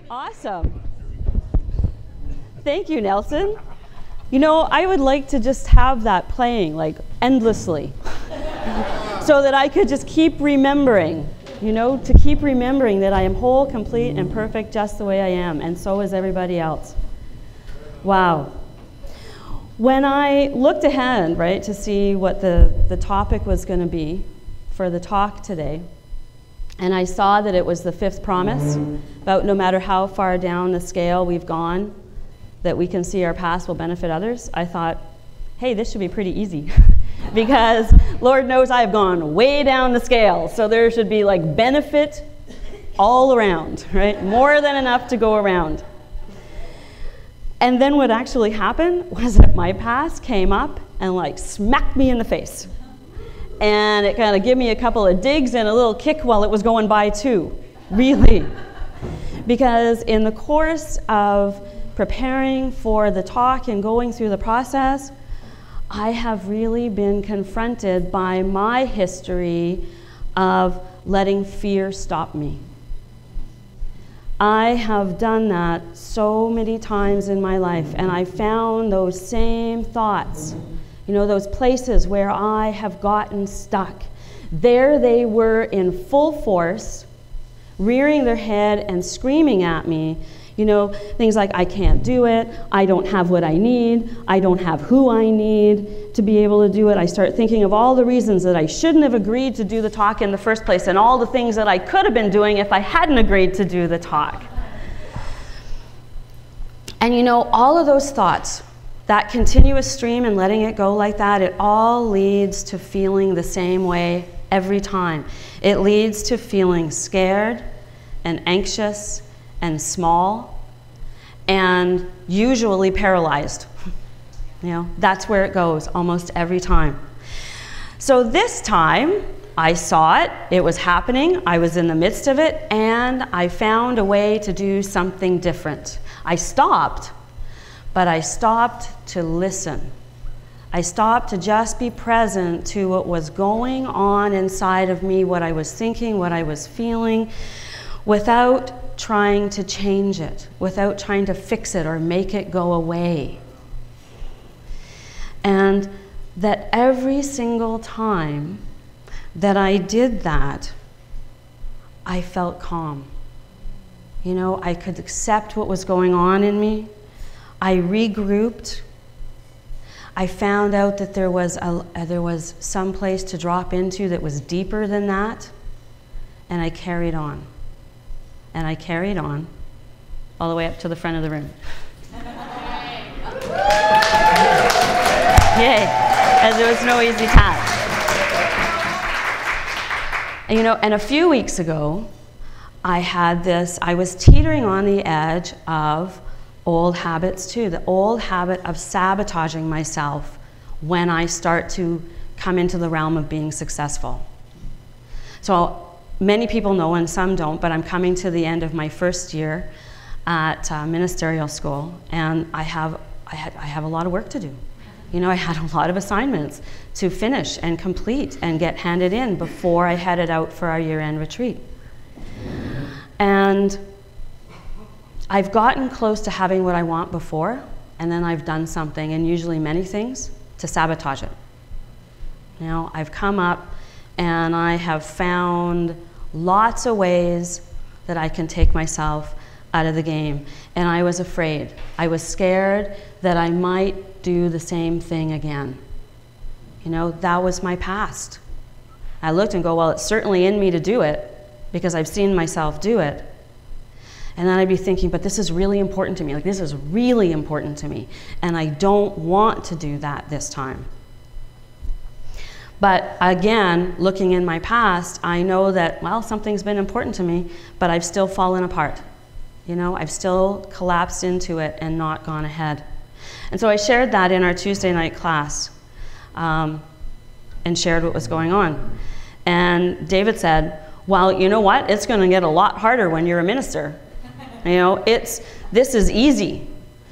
Awesome. Thank you, Nelson. You know, I would like to just have that playing like endlessly so that I could just keep remembering, you know, to keep remembering that I am whole, complete, and perfect just the way I am, and so is everybody else. Wow. When I looked ahead, right, to see what the topic was going to be for the talk today, and I saw that it was the fifth promise about no matter how far down the scale we've gone, that we can see our past will benefit others, I thought, hey, this should be pretty easy. Because Lord knows I've gone way down the scale, so there should be like benefit all around, right? More than enough to go around. And then what actually happened was that my past came up and like smacked me in the face. And it kind of gave me a couple of digs and a little kick while it was going by too, really. Because in the course of preparing for the talk and going through the process, I have really been confronted by my history of letting fear stop me. I have done that so many times in my life, and I found those same thoughts, you know, those places where I have gotten stuck. There they were in full force, rearing their head and screaming at me. You know, things like, I can't do it, I don't have what I need, I don't have who I need to be able to do it. I start thinking of all the reasons that I shouldn't have agreed to do the talk in the first place, and all the things that I could have been doing if I hadn't agreed to do the talk. And you know, all of those thoughts, that continuous stream and letting it go like that, it all leads to feeling the same way every time. It leads to feeling scared and anxious and small, and usually paralyzed. You know, that's where it goes almost every time. So this time, I saw it, it was happening, I was in the midst of it, and I found a way to do something different. I stopped, but I stopped to listen. I stopped to just be present to what was going on inside of me, what I was thinking, what I was feeling, without trying to change it, without trying to fix it or make it go away. And that every single time that I did that, I felt calm. You know, I could accept what was going on in me. I regrouped. I found out that there was some place to drop into that was deeper than that, and I carried on. And I carried on all the way up to the front of the room. Yay, as it was no easy task. And, you know, and a few weeks ago, I was teetering on the edge of old habits too, the old habit of sabotaging myself when I start to come into the realm of being successful. So many people know and some don't, but I'm coming to the end of my first year at ministerial school, and I have a lot of work to do. You know, I had a lot of assignments to finish and complete and get handed in before I headed out for our year-end retreat. And I've gotten close to having what I want before, and then I've done something, and usually many things, to sabotage it. You know, I've come up and I have found lots of ways that I can take myself out of the game. And I was afraid. I was scared that I might do the same thing again. You know, that was my past. I looked and go, well, it's certainly in me to do it because I've seen myself do it. And then I'd be thinking, but this is really important to me. Like, this is really important to me. And I don't want to do that this time. But again, looking in my past, I know that, well, something's been important to me, but I've still fallen apart. You know, I've still collapsed into it and not gone ahead. And so I shared that in our Tuesday night class and shared what was going on. And David said, well, you know what? It's going to get a lot harder when you're a minister. You know, this is easy.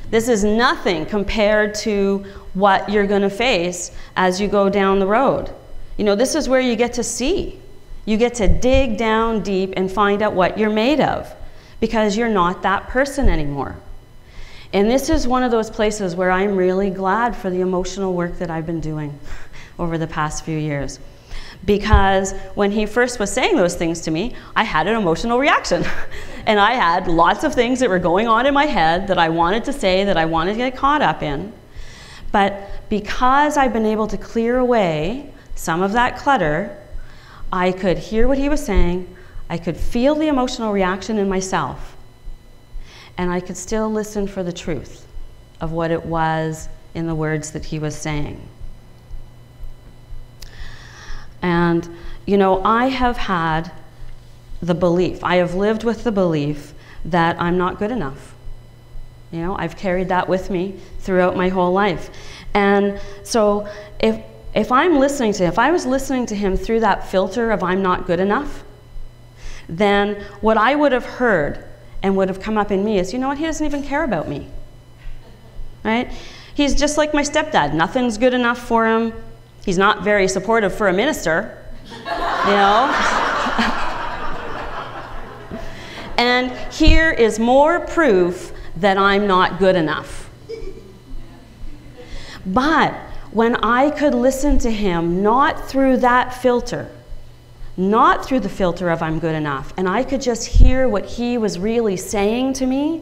This is nothing compared to what you're going to face as you go down the road. You know, this is where you get to see. You get to dig down deep and find out what you're made of. because you're not that person anymore. And this is one of those places where I'm really glad for the emotional work that I've been doing over the past few years. Because when he first was saying those things to me, I had an emotional reaction. And I had lots of things that were going on in my head that I wanted to say, that I wanted to get caught up in. But because I've been able to clear away some of that clutter, I could hear what he was saying, I could feel the emotional reaction in myself, and I could still listen for the truth of what it was in the words that he was saying. And, you know, I have had the belief, I have lived with the belief that I'm not good enough. You know, I've carried that with me throughout my whole life. And so if I'm listening to him, if I was listening to him through that filter of I'm not good enough, then what I would have heard and would have come up in me is, you know what, he doesn't even care about me, right? He's just like my stepdad. Nothing's good enough for him. He's not very supportive for a minister, you know? And here is more proof that I'm not good enough. But when I could listen to him, not through that filter, not through the filter of I'm good enough, and I could just hear what he was really saying to me,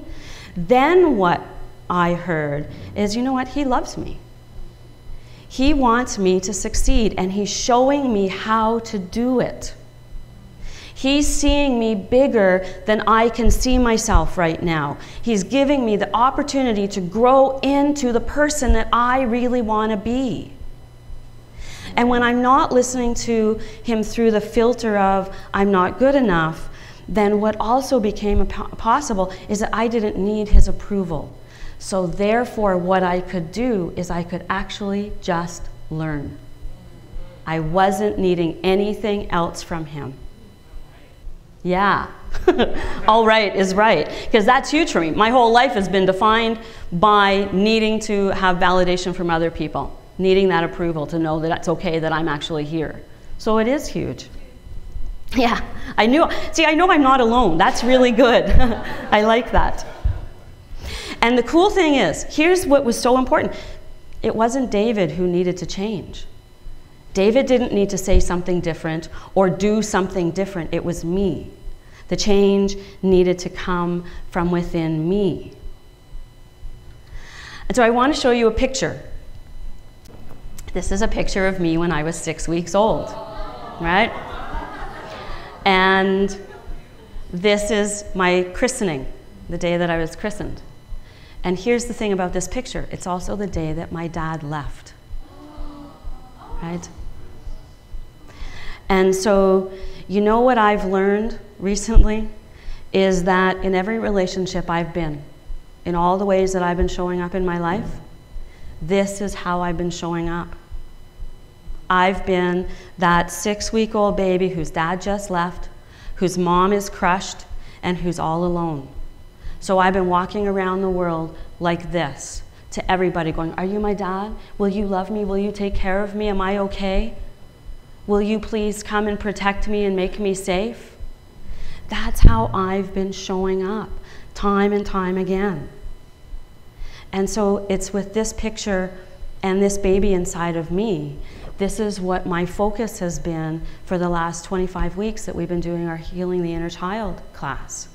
then what I heard is, you know what, he loves me. He wants me to succeed, and he's showing me how to do it. He's seeing me bigger than I can see myself right now. He's giving me the opportunity to grow into the person that I really want to be. And when I'm not listening to him through the filter of I'm not good enough, then what also became possible is that I didn't need his approval. So therefore, what I could do is I could actually just learn. I wasn't needing anything else from him. Yeah, all right is right, because that's huge for me. My whole life has been defined by needing to have validation from other people, needing that approval to know that it's okay that I'm actually here. So it is huge. Yeah, I know I'm not alone. That's really good. I like that. And the cool thing is, here's what was so important. It wasn't David who needed to change. David didn't need to say something different or do something different. It was me. The change needed to come from within me. And so I want to show you a picture. This is a picture of me when I was 6 weeks old, right? And this is my christening, the day that I was christened. And here's the thing about this picture. It's also the day that my dad left, right? And so, you know what I've learned recently is that in every relationship I've been, in all the ways that I've been showing up in my life, this is how I've been showing up. I've been that 6-week-old baby whose dad just left, whose mom is crushed, and who's all alone. So I've been walking around the world like this to everybody going, are you my dad? Will you love me? Will you take care of me? Am I okay? Will you please come and protect me and make me safe? That's how I've been showing up time and time again. And so it's with this picture and this baby inside of me. This is what my focus has been for the last 25 weeks that we've been doing our Healing the Inner Child class.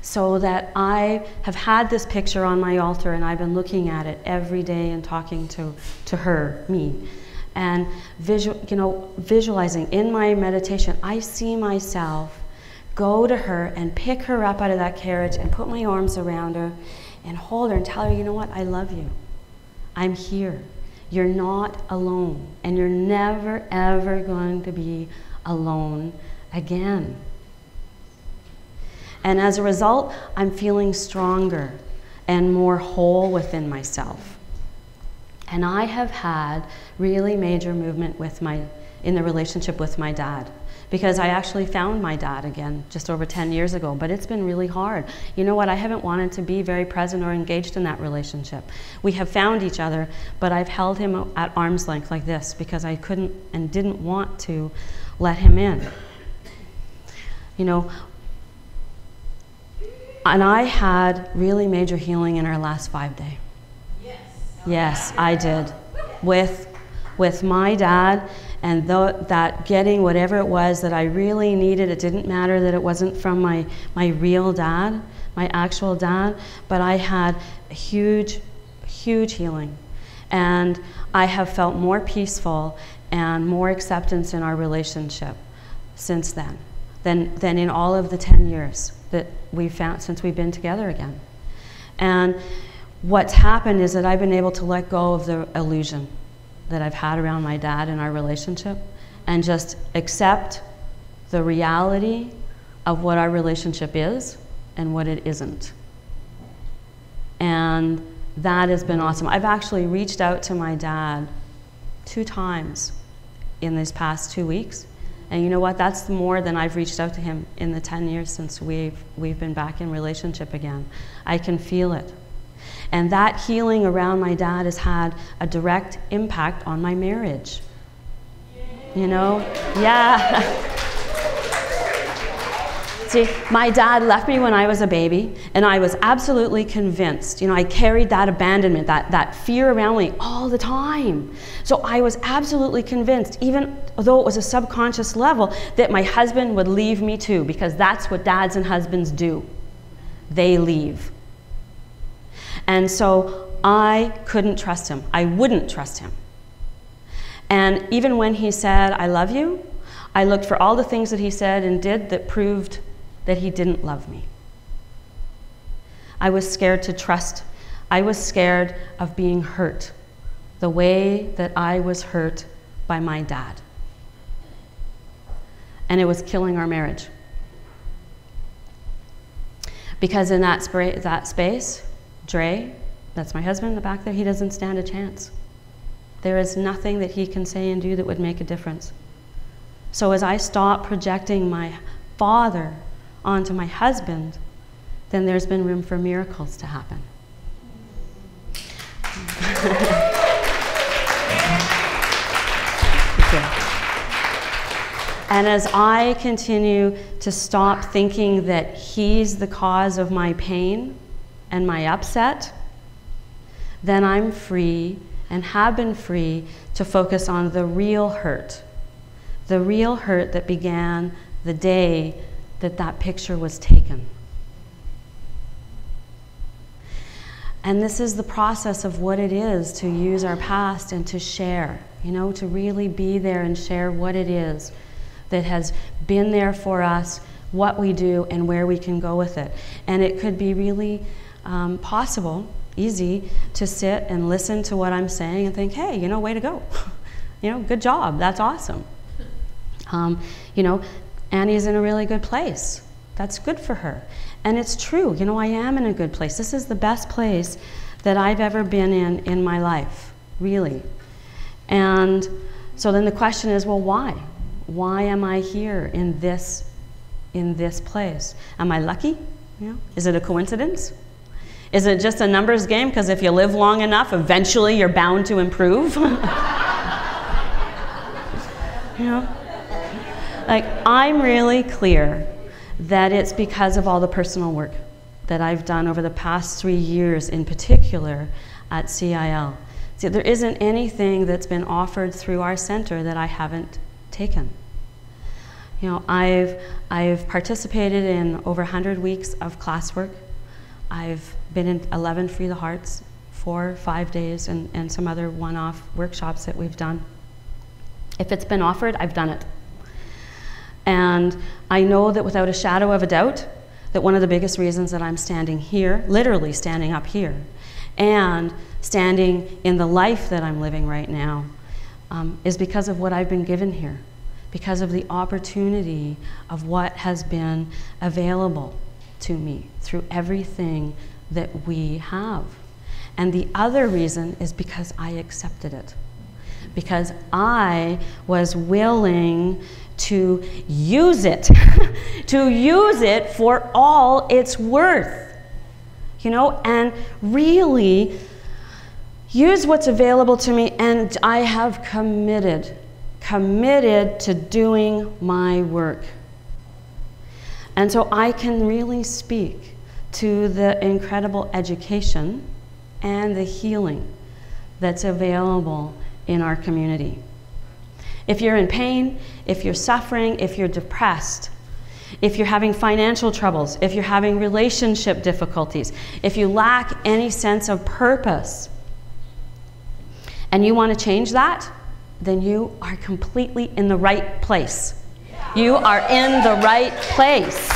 So that I have had this picture on my altar and I've been looking at it every day and talking to her, me. And visualizing in my meditation, I see myself go to her and pick her up out of that carriage and put my arms around her and hold her and tell her, you know what, I love you. I'm here. You're not alone. And you're never, ever going to be alone again. And as a result, I'm feeling stronger and more whole within myself. And I have had really major movement in the relationship with my dad, because I actually found my dad again just over 10 years ago, but it's been really hard. You know what, I haven't wanted to be very present or engaged in that relationship. We have found each other, but I've held him at arm's length like this because I couldn't and didn't want to let him in. You know, And I had really major healing in our last 5 days. Yes, I did. With my dad, and that getting whatever it was that I really needed. It didn't matter that it wasn't from my real dad, my actual dad, but I had a huge, huge healing. And I have felt more peaceful and more acceptance in our relationship since then than in all of the 10 years that we've found since we've been together again. And what's happened is that I've been able to let go of the illusion that I've had around my dad in our relationship and just accept the reality of what our relationship is and what it isn't. And that has been awesome. I've actually reached out to my dad 2 times in these past 2 weeks. And you know what? That's more than I've reached out to him in the 10 years since we've been back in relationship again. I can feel it. And that healing around my dad has had a direct impact on my marriage. You know? Yeah. See, my dad left me when I was a baby, and I was absolutely convinced. You know, I carried that abandonment, that fear around me all the time. So I was absolutely convinced, even though it was a subconscious level, that my husband would leave me too, because that's what dads and husbands do. They leave. And so I couldn't trust him. I wouldn't trust him. And even when he said, "I love you," I looked for all the things that he said and did that proved that he didn't love me. I was scared to trust. I was scared of being hurt the way that I was hurt by my dad. And it was killing our marriage. Because in that space, Dre, that's my husband in the back there, he doesn't stand a chance. There is nothing that he can say and do that would make a difference. So as I stop projecting my father onto my husband, then there's been room for miracles to happen. And as I continue to stop thinking that he's the cause of my pain and my upset, then I'm free and have been free to focus on the real hurt that began the day that picture was taken. And this is the process of what it is to use our past and to share, you know, to really be there and share what it is that has been there for us, what we do, and where we can go with it. And it could be really possible, easy, to sit and listen to what I'm saying and think, hey, you know, way to go. You know, good job, that's awesome. You know, Annie's in a really good place. That's good for her. And it's true, you know, I am in a good place. This is the best place that I've ever been in my life, really. And so then the question is, well, why? Why am I here in this place? Am I lucky? You know? Is it a coincidence? Is it just a numbers game? Because if you live long enough, eventually you're bound to improve. You know? Like, I'm really clear that it's because of all the personal work that I've done over the past 3 years, in particular at CIL. See, there isn't anything that's been offered through our center that I haven't taken. You know, I've participated in over 100 weeks of classwork. I've been in 11 Free the Hearts, 4 or 5 days, and some other one-off workshops that we've done. If it's been offered, I've done it. And I know that without a shadow of a doubt, that one of the biggest reasons that I'm standing here, literally standing up here, and standing in the life that I'm living right now, is because of what I've been given here, because of the opportunity of what has been available to me through everything that we have. And the other reason is because I accepted it, because I was willing to use it, to use it for all it's worth, you know, and really use what's available to me. And I have committed to doing my work. And so I can really speak to the incredible education and the healing that's available in our community. If you're in pain, if you're suffering, if you're depressed, if you're having financial troubles, if you're having relationship difficulties, if you lack any sense of purpose, and you want to change that, then you are completely in the right place. You are in the right place.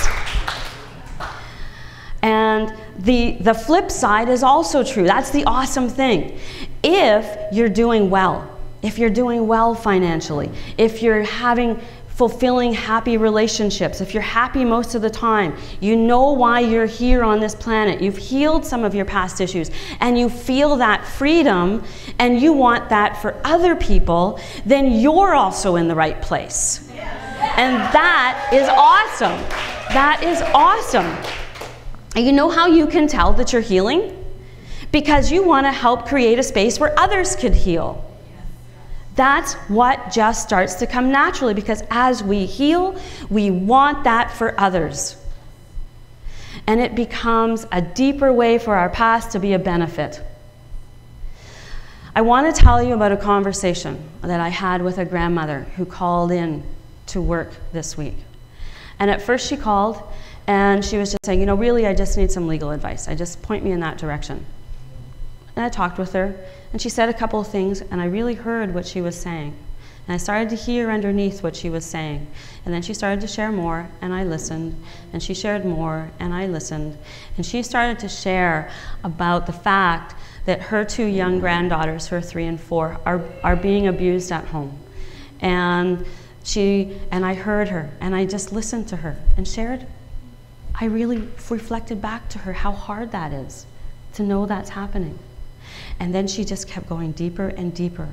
And the flip side is also true. That's the awesome thing. If you're doing well, if you're doing well financially, if you're having fulfilling, happy relationships, if you're happy most of the time, you know why you're here on this planet, you've healed some of your past issues, and you feel that freedom, and you want that for other people, then you're also in the right place. And that is awesome. That is awesome. And you know how you can tell that you're healing? Because you want to help create a space where others could heal. That's what just starts to come naturally, because as we heal, we want that for others. And it becomes a deeper way for our past to be a benefit. I want to tell you about a conversation that I had with a grandmother who called in to work this week. And at first she called and she was just saying, you know, really I just need some legal advice. Just point me in that direction. And I talked with her, and she said a couple of things, and I really heard what she was saying. And I started to hear underneath what she was saying. And then she started to share more, and I listened. And she shared more, and I listened. And she started to share about the fact that her 2 young granddaughters, who are 3 and 4, are being abused at home. And I heard her, and I just listened to her and shared. I really reflected back to her how hard that is to know that's happening. And then she just kept going deeper and deeper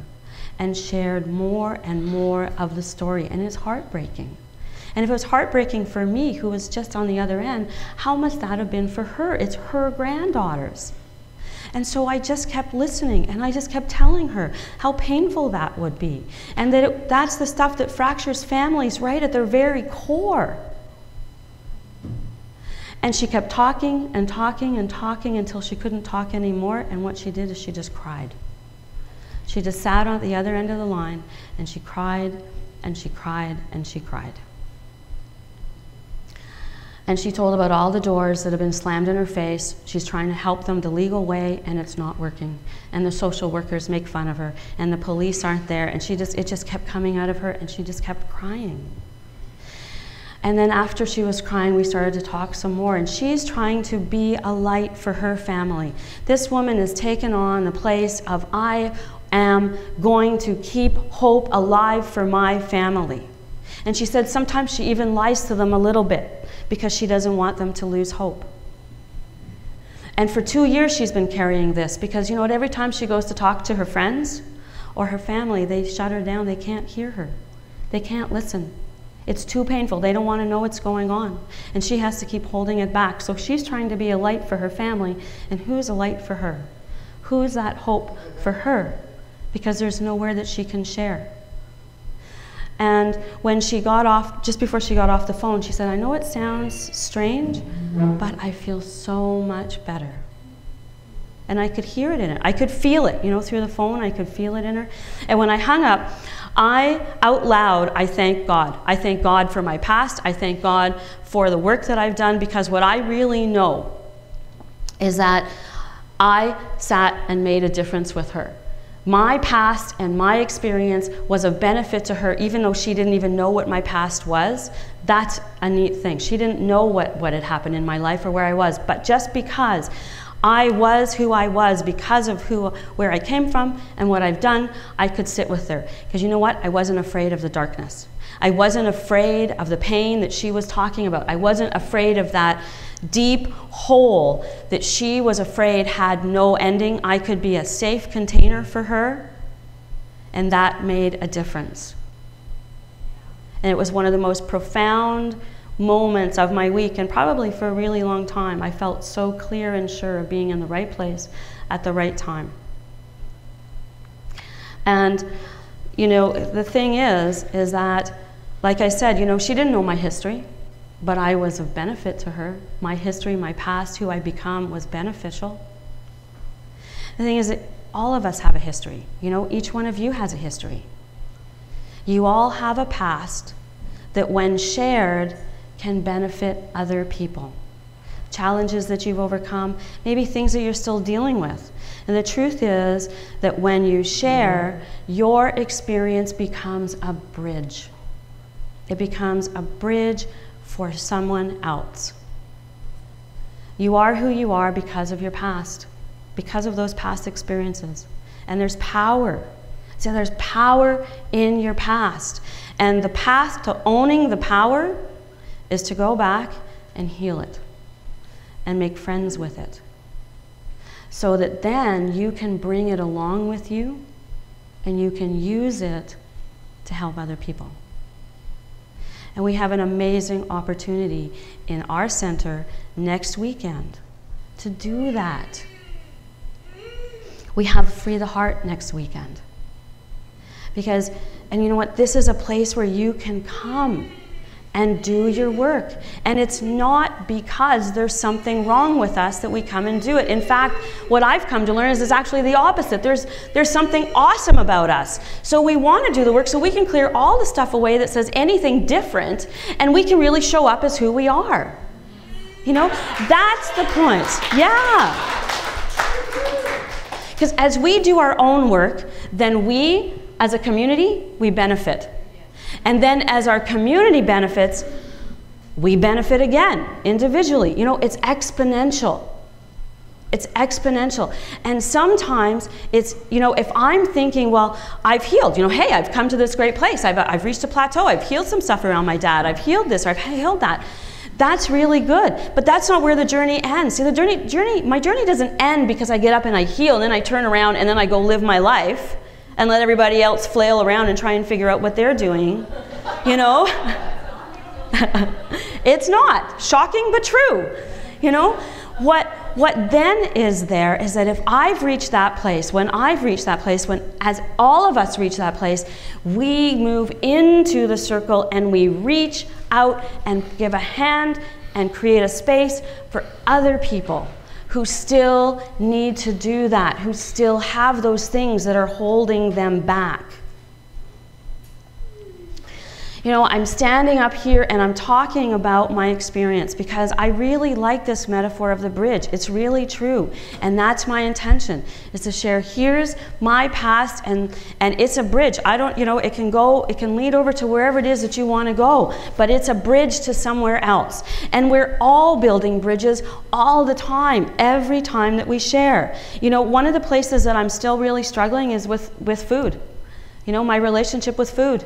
and shared more and more of the story. And it's heartbreaking. And if it was heartbreaking for me, who was just on the other end, how must that have been for her? It's her granddaughters. And so I just kept listening, and I just kept telling her how painful that would be. And that that's the stuff that fractures families right at their very core. And she kept talking and talking and talking until she couldn't talk anymore, and what she did is she just cried. She just sat on the other end of the line, and she cried, and she cried, and she cried. And she told about all the doors that have been slammed in her face. She's trying to help them the legal way, and it's not working. And the social workers make fun of her, and the police aren't there, and it just kept coming out of her, and she just kept crying. And then after she was crying, we started to talk some more, and she's trying to be a light for her family. This woman has taken on the place of, I am going to keep hope alive for my family. And she said sometimes she even lies to them a little bit because she doesn't want them to lose hope. And for 2 years she's been carrying this, because you know what, every time she goes to talk to her friends or her family, they shut her down. They can't hear her. They can't listen. It's too painful. They don't want to know what's going on. And she has to keep holding it back. So she's trying to be a light for her family. And who's a light for her? Who's that hope for her? Because there's nowhere that she can share. And when she got off, just before she got off the phone, she said, I know it sounds strange, but I feel so much better. And I could hear it in her. I could feel it, you know, through the phone. I could feel it in her. And when I hung up, out loud, I thank God. I thank God for my past. I thank God for the work that I've done, because what I really know is that I sat and made a difference with her. My past and my experience was of benefit to her, even though she didn't even know what my past was. That's a neat thing. She didn't know what had happened in my life or where I was, but just because I was who I was, because of where I came from and what I've done, I could sit with her. Because you know what? I wasn't afraid of the darkness. I wasn't afraid of the pain that she was talking about. I wasn't afraid of that deep hole that she was afraid had no ending. I could be a safe container for her, and that made a difference. And it was one of the most profound moments of my week, and probably for a really long time. I felt so clear and sure of being in the right place at the right time. And you know, the thing is that, like I said, you know, she didn't know my history. but I was of benefit to her. My history, my past, who I become was beneficial. The thing is that all of us have a history. You know, each one of you has a history. You all have a past that when shared can benefit other people. Challenges that you've overcome, maybe things that you're still dealing with. And the truth is that when you share, your experience becomes a bridge. It becomes a bridge for someone else. You are who you are because of your past, because of those past experiences. And there's power. So there's power in your past. And the path to owning the power is to go back and heal it and make friends with it, so that then you can bring it along with you and you can use it to help other people. And we have an amazing opportunity in our center next weekend to do that. We have Free the Heart next weekend. Because, and you know what, this is a place where you can come and do your work. And it's not because there's something wrong with us that we come and do it. In fact, what I've come to learn is it's actually the opposite. There's something awesome about us. So we want to do the work so we can clear all the stuff away that says anything different, and we can really show up as who we are. You know, that's the point. Yeah. Because as we do our own work, then we, as a community, we benefit. And then as our community benefits, we benefit again, individually. You know, it's exponential. It's exponential. And sometimes it's, you know, if I'm thinking, well, I've healed, you know, hey, I've come to this great place. I've reached a plateau. I've healed some stuff around my dad. I've healed this, or I've healed that. That's really good. But that's not where the journey ends. See, my journey doesn't end because I get up and I heal, and then I turn around and then I go live my life and let everybody else flail around and try and figure out what they're doing, you know? It's not. Shocking, but true. You know? What then is there is that if I've reached that place, when I've reached that place, when as all of us reach that place, we move into the circle and we reach out and give a hand and create a space for other people who still need to do that, who still have those things that are holding them back. You know, I'm standing up here and I'm talking about my experience because I really like this metaphor of the bridge. It's really true. And that's my intention, is to share, here's my past, and it's a bridge. I don't, you know, it can lead over to wherever it is that you want to go, but it's a bridge to somewhere else. And we're all building bridges all the time, every time that we share. You know, one of the places that I'm still really struggling is with food. You know, my relationship with food.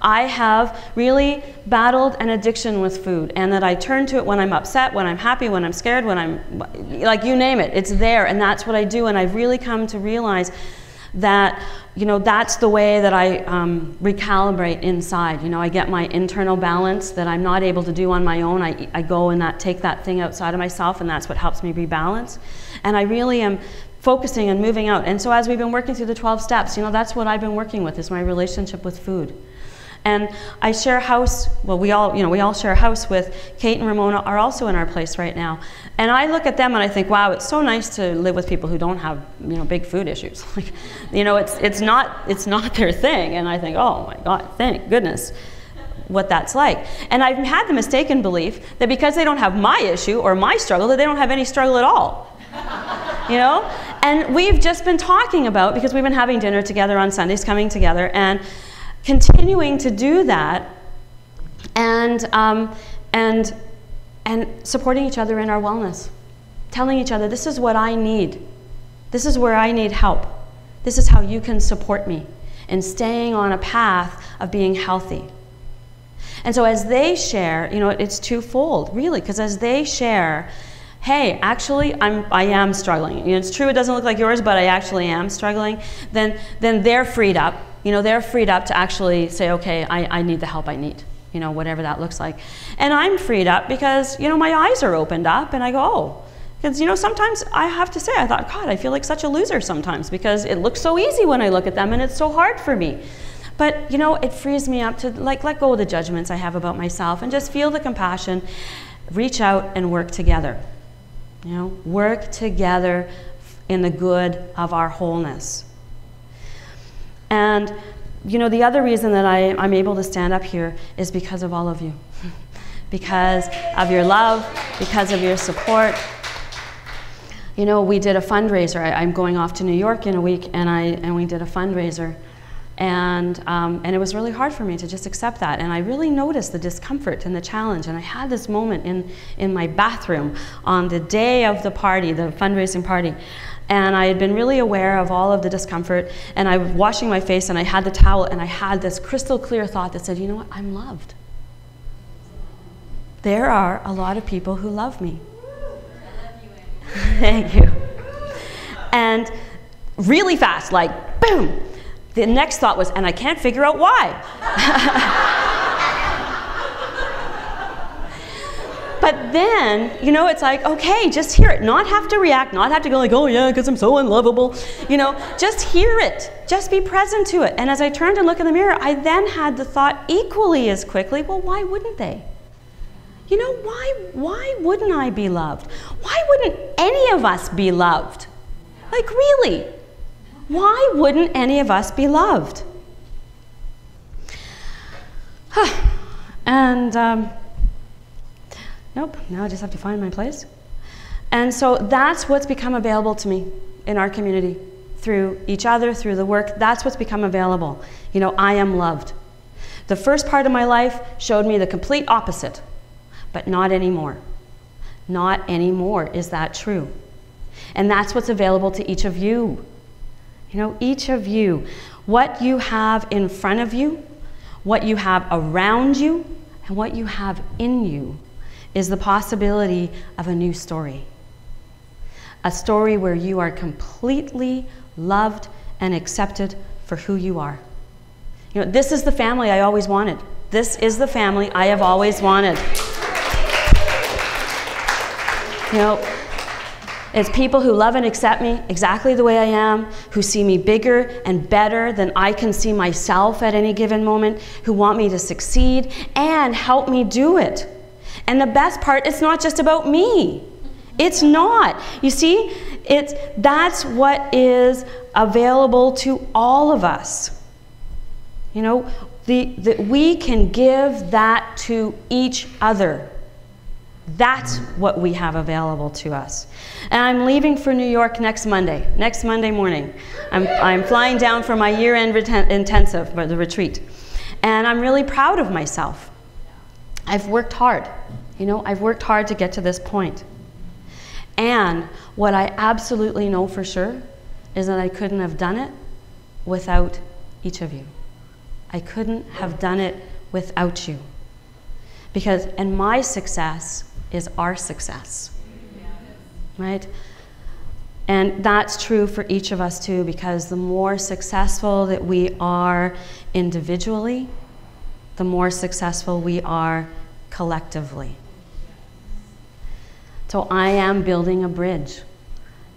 I have really battled an addiction with food, and that I turn to it when I'm upset, when I'm happy, when I'm scared, when I'm, like, you name it, it's there, and that's what I do. And I've really come to realize that, you know, that's the way that I recalibrate inside. You know, I get my internal balance that I'm not able to do on my own. I go and take that thing outside of myself, and that's what helps me rebalance. And I really am focusing and moving out. And so as we've been working through the 12 steps, you know, that's what I've been working with, is my relationship with food. And I share a house, well, we all share a house with Kate and Ramona are also in our place right now. And I look at them and I think, wow, it's so nice to live with people who don't have, you know, big food issues. Like, you know, it's not their thing. And I think, oh my God, thank goodness what that's like. And I've had the mistaken belief that because they don't have my issue or my struggle, that they don't have any struggle at all. You know? And we've just been talking about, because we've been having dinner together on Sundays, coming together, and continuing to do that, and supporting each other in our wellness, telling each other, this is what I need, this is where I need help, this is how you can support me, and staying on a path of being healthy. And so as they share, you know, it's twofold, really, because as they share, hey, actually, I am struggling. You know, it's true, it doesn't look like yours, but I actually am struggling. Then they're freed up. You know, they're freed up to actually say, okay, I need the help I need. You know, whatever that looks like. And I'm freed up because, you know, my eyes are opened up, and I go, oh. Because, you know, sometimes I have to say, I thought, God, I feel like such a loser sometimes because it looks so easy when I look at them, and it's so hard for me. But, you know, it frees me up to like let go of the judgments I have about myself and just feel the compassion, reach out and work together. You know, work together in the good of our wholeness. And, you know, the other reason that I'm able to stand up here is because of all of you. Because of your love, because of your support. You know, we did a fundraiser. I'm going off to New York in a week, and we did a fundraiser. And it was really hard for me to just accept that. And I really noticed the discomfort and the challenge. And I had this moment in my bathroom on the day of the party, the fundraising party. And I had been really aware of all of the discomfort. And I was washing my face, and I had the towel, and I had this crystal clear thought that said, you know what, I'm loved. There are a lot of people who love me. I love you, Annie. Thank you. And really fast, like, boom. The next thought was, and I can't figure out why. But then, you know, it's like, okay, just hear it. Not have to react, not have to go like, oh yeah, because I'm so unlovable. You know, just hear it. Just be present to it. And as I turned and looked in the mirror, I then had the thought equally as quickly, well, why wouldn't they? You know, why wouldn't I be loved? Why wouldn't any of us be loved? Like, really? Why wouldn't any of us be loved? And, nope, now I just have to find my place. And so that's what's become available to me in our community, through each other, through the work. That's what's become available. You know, I am loved. The first part of my life showed me the complete opposite. But not anymore. Not anymore. Is that true? And that's what's available to each of you. You know, each of you. What you have in front of you, what you have around you, and what you have in you is the possibility of a new story. A story where you are completely loved and accepted for who you are. You know, this is the family I always wanted. This is the family I have always wanted. You know, it's people who love and accept me exactly the way I am, who see me bigger and better than I can see myself at any given moment, who want me to succeed and help me do it. And the best part, it's not just about me. It's not. You see, that's what is available to all of us. You know, we can give that to each other. That's what we have available to us. And I'm leaving for New York next Monday morning. I'm flying down for my year-end intensive, the retreat. And I'm really proud of myself. I've worked hard. You know, I've worked hard to get to this point. And what I absolutely know for sure is that I couldn't have done it without each of you. I couldn't have done it without you. And my success is our success, right? And that's true for each of us too, because the more successful that we are individually, the more successful we are collectively. So I am building a bridge,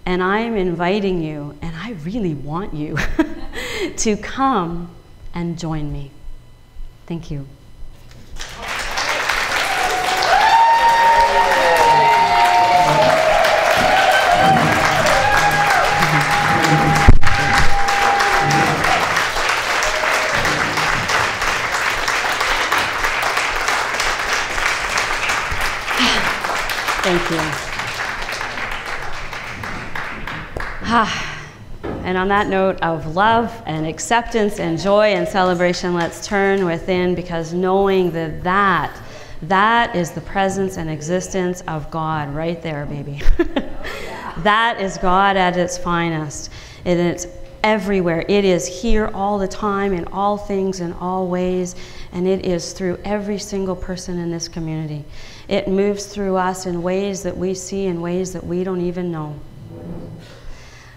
and I am inviting you, and I really want you to come and join me. Thank you. Thank you. And on that note of love and acceptance and joy and celebration, let's turn within, because knowing that is the presence and existence of God right there, baby. That is God at its finest. And it's everywhere. It is here all the time, in all things, in all ways, and it is through every single person in this community. It moves through us in ways that we see, in ways that we don't even know.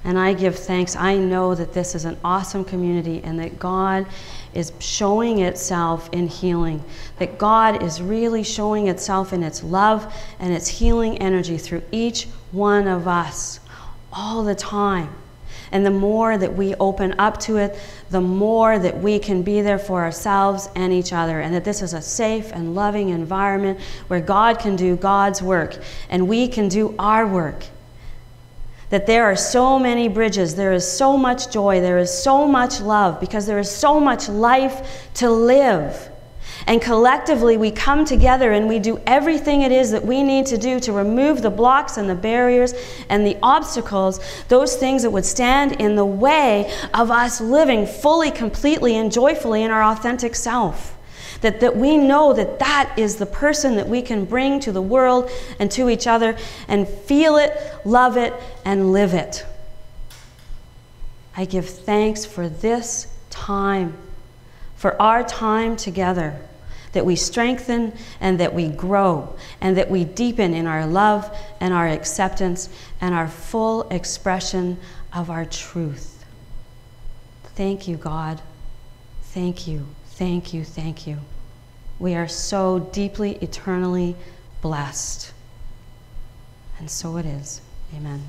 And I give thanks. I know that this is an awesome community, and that God is showing itself in healing, that God is really showing itself in its love and its healing energy through each one of us all the time. And the more that we open up to it, the more that we can be there for ourselves and each other. And that this is a safe and loving environment where God can do God's work and we can do our work. That there are so many bridges, there is so much joy, there is so much love, because there is so much life to live. And collectively we come together and we do everything it is that we need to do to remove the blocks and the barriers and the obstacles, those things that would stand in the way of us living fully, completely, and joyfully in our authentic self. That we know that that is the person that we can bring to the world and to each other and feel it, love it, and live it. I give thanks for this time, for our time together, that we strengthen and that we grow and that we deepen in our love and our acceptance and our full expression of our truth. Thank you, God. Thank you. Thank you, thank you. We are so deeply, eternally blessed. And so it is. Amen.